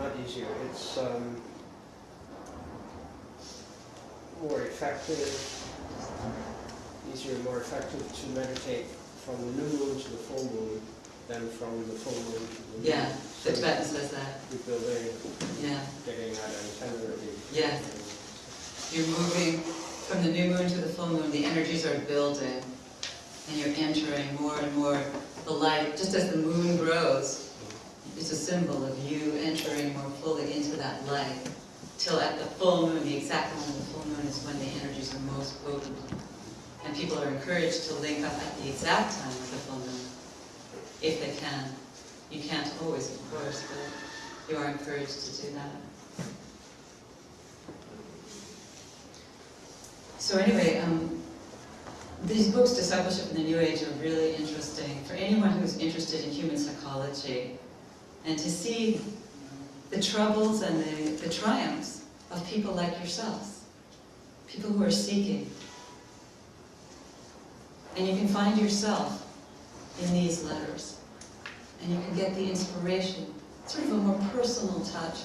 not easier. It's more effective, easier, more effective to meditate from the new moon to the full moon than from the full moon to the new Yeah, moon. the Tibetan says that. You're building, Yeah. getting that antenna. Yeah. You're moving from the new moon to the full moon, the energies are building, and you're entering more and more the light. Just as the moon grows, it's a symbol of you entering more fully into that light, till at the full moon, the exact moment of the full moon is when the energies are most potent. And people are encouraged to link up at the exact time of the full moon, if they can. You can't always, of course, but you are encouraged to do that. So anyway, these books, Discipleship in the New Age, are really interesting for anyone who's interested in human psychology, and to see the troubles and the triumphs of people like yourselves, people who are seeking. And you can find yourself in these letters, and you can get the inspiration, sort of a more personal touch.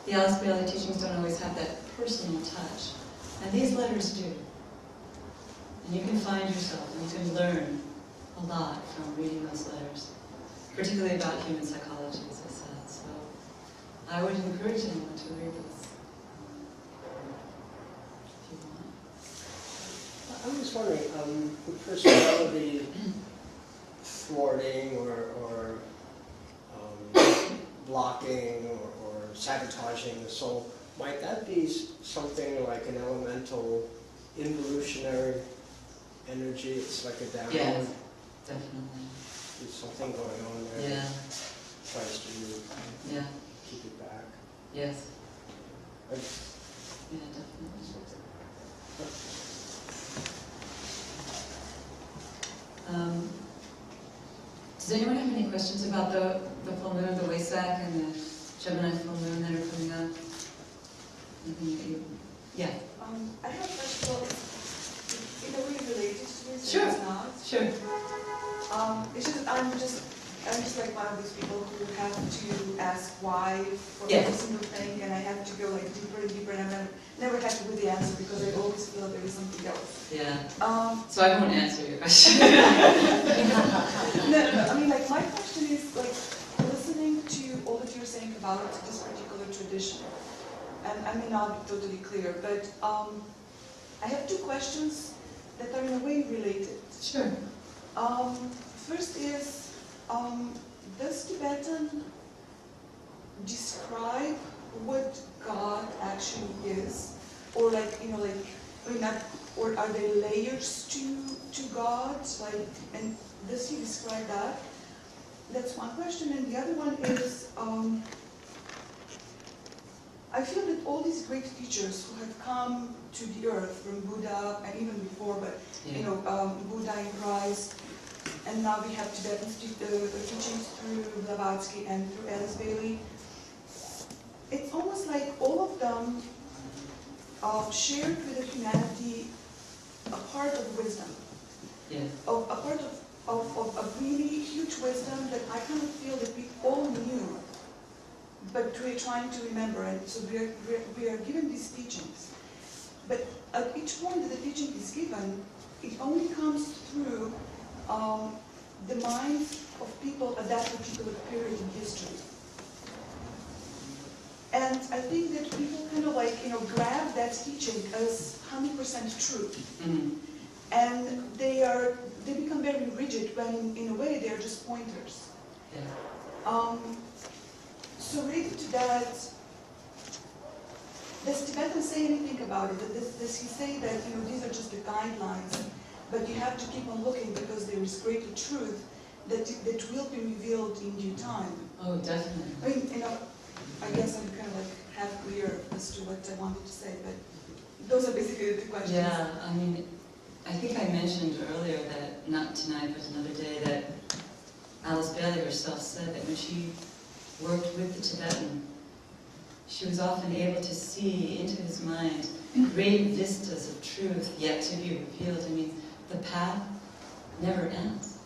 The Alice Bailey teachings don't always have that personal touch, and these letters do. And you can find yourself, and you can learn a lot from reading those letters, particularly about human psychology, as I said. So I would encourage anyone to read this, if you want. I'm just wondering, with personality thwarting or blocking or sabotaging the soul, might that be something like an elemental involutionary energy? It's like a downward. Yeah, definitely. There's something going on there. Yeah. Tries to Yeah. keep it back. Yes. I- Yeah, definitely. Does anyone have any questions about the full moon, the Wesak, and the Gemini full moon that are coming up? Yeah. I have a question. Well, in a way related to this, Sure. it's not. Sure. It's just I'm just like one of these people who have to ask why for Yeah. every single thing, and I have to go like deeper and deeper, and I'm never happy with the answer because I always feel there is something else. Yeah. So So I won't answer your question. no. I mean, like my question is like listening to all that you're saying about this particular tradition, and I may not be totally clear, but I have two questions that are in a way related. Sure. First is, does Tibetan describe what God actually is, or like or are there layers to God? Like, and does he describe that? That's one question, and the other one is, I feel that all these great teachers who have come to the earth from Buddha and even before, but Buddha and Christ, and now we have Tibetan teachings through Blavatsky and through Alice Bailey. It's almost like all of them shared with the humanity a part of wisdom, a part of a really huge wisdom that I kind of feel that we all knew, but we're trying to remember, and so we are given these teachings. But at each point that the teaching is given, it only comes through the minds of people at that particular period in history. And I think that people kind of like, grab that teaching as 100% true. Mm-hmm. And they become very rigid when in a way they're just pointers. Yeah. So related to that, does Tibetan say anything about it? Does he say that these are just the guidelines, but you have to keep on looking because there is greater truth that will be revealed in due time? Oh, definitely. I mean, I guess I'm kind of like half clear as to what I wanted to say, but those are basically the two questions. Yeah, I mean, I think I mentioned earlier that, not tonight, but another day, that Alice Bailey herself said that when she worked with the Tibetan, she was often able to see into his mind great vistas of truth yet to be revealed. I mean, the path never ends.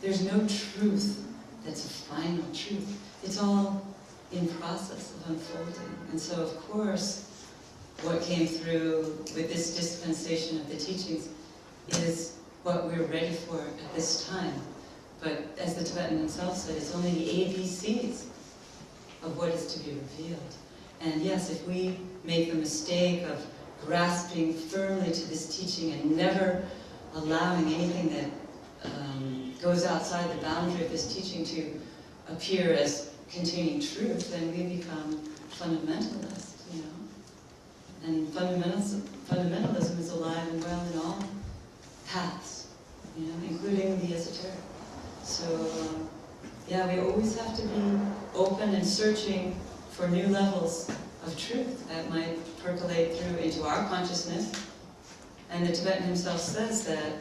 There's no truth that's a final truth. It's all in process of unfolding. And so, of course, what came through with this dispensation of the teachings is what we're ready for at this time. But as the Tibetan himself said, it's only the ABCs of what is to be revealed. And yes, if we make the mistake of grasping firmly to this teaching and never allowing anything that goes outside the boundary of this teaching to appear as containing truth, then we become fundamentalists, you know. And fundamentalism is alive and well in all paths, you know, including the esoteric. So, yeah, we always have to be open and searching for new levels of truth that might percolate through into our consciousness. And the Tibetan himself says that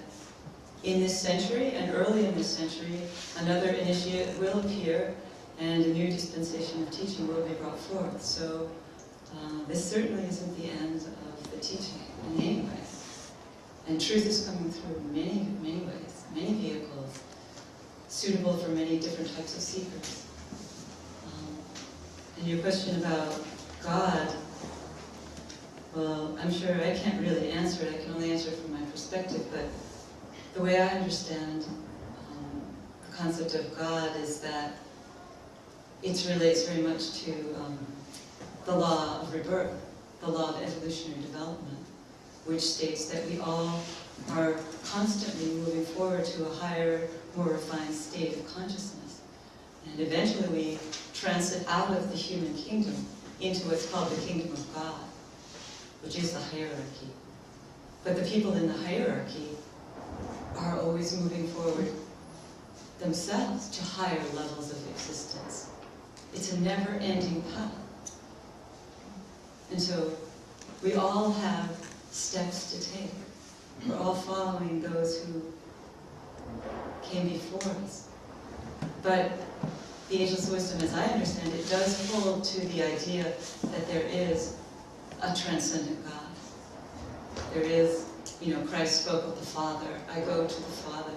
in this century and early in this century, another initiate will appear and a new dispensation of teaching will be brought forth. So this certainly isn't the end of the teaching in any way. And truth is coming through in many, many ways, many vehicles, suitable for many different types of seekers. And your question about God, well, I'm sure I can't really answer it. I can only answer it from my perspective, but the way I understand the concept of God is that it relates very much to the law of rebirth, the law of evolutionary development, which states that we all are constantly moving forward to a higher, more refined state of consciousness. And eventually we transit out of the human kingdom into what's called the kingdom of God, which is the hierarchy. But the people in the hierarchy are always moving forward themselves to higher levels of existence. It's a never-ending path. And so we all have steps to take. We're all following those who came before us. But the ageless wisdom, as I understand it, does hold to the idea that there is a transcendent God. There is, you know, Christ spoke of the Father. I go to the Father.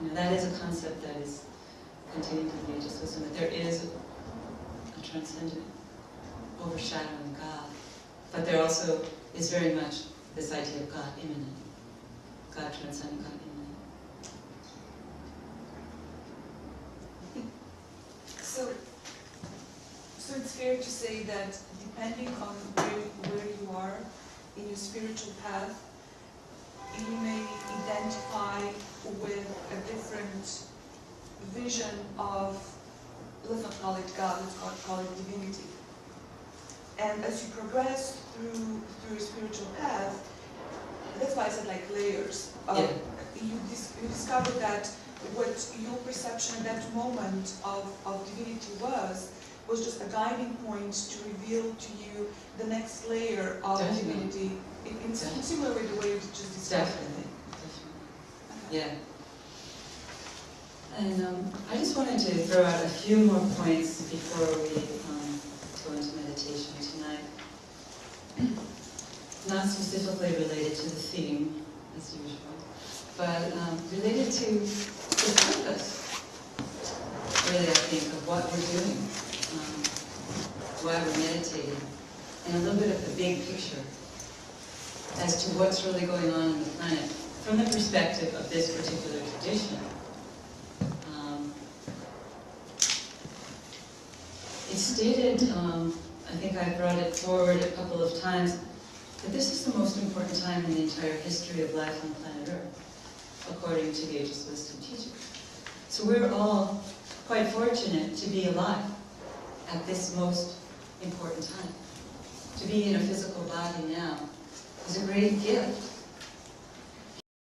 You know, that is a concept that is contained in the ageless wisdom, that there is a transcendent, overshadowing God. But there also is very much this idea of God immanent. God transcendent, God immanent. So it's fair to say that depending on where you are in your spiritual path, you may identify with a different vision of, let's not call it God, let's call it divinity. And as you progress through your spiritual path, that's why I said like layers. You discover that what your perception at that moment of divinity was just a guiding point to reveal to you the next layer of divinity. In similar way the way you just described. Definitely. Yeah. And I just wanted to throw out a few more points before we go into meditation tonight. Not specifically related to the theme, as usual, but related to the purpose, really, I think, of what we're doing, why we're meditating, and a little bit of the big picture as to what's really going on in the planet from the perspective of this particular tradition. It's stated, I think I brought it forward a couple of times, that this is the most important time in the entire history of life on planet Earth, according to the Ageless Wisdom teachings. So we're all quite fortunate to be alive at this most important time. To be in a physical body now is a great gift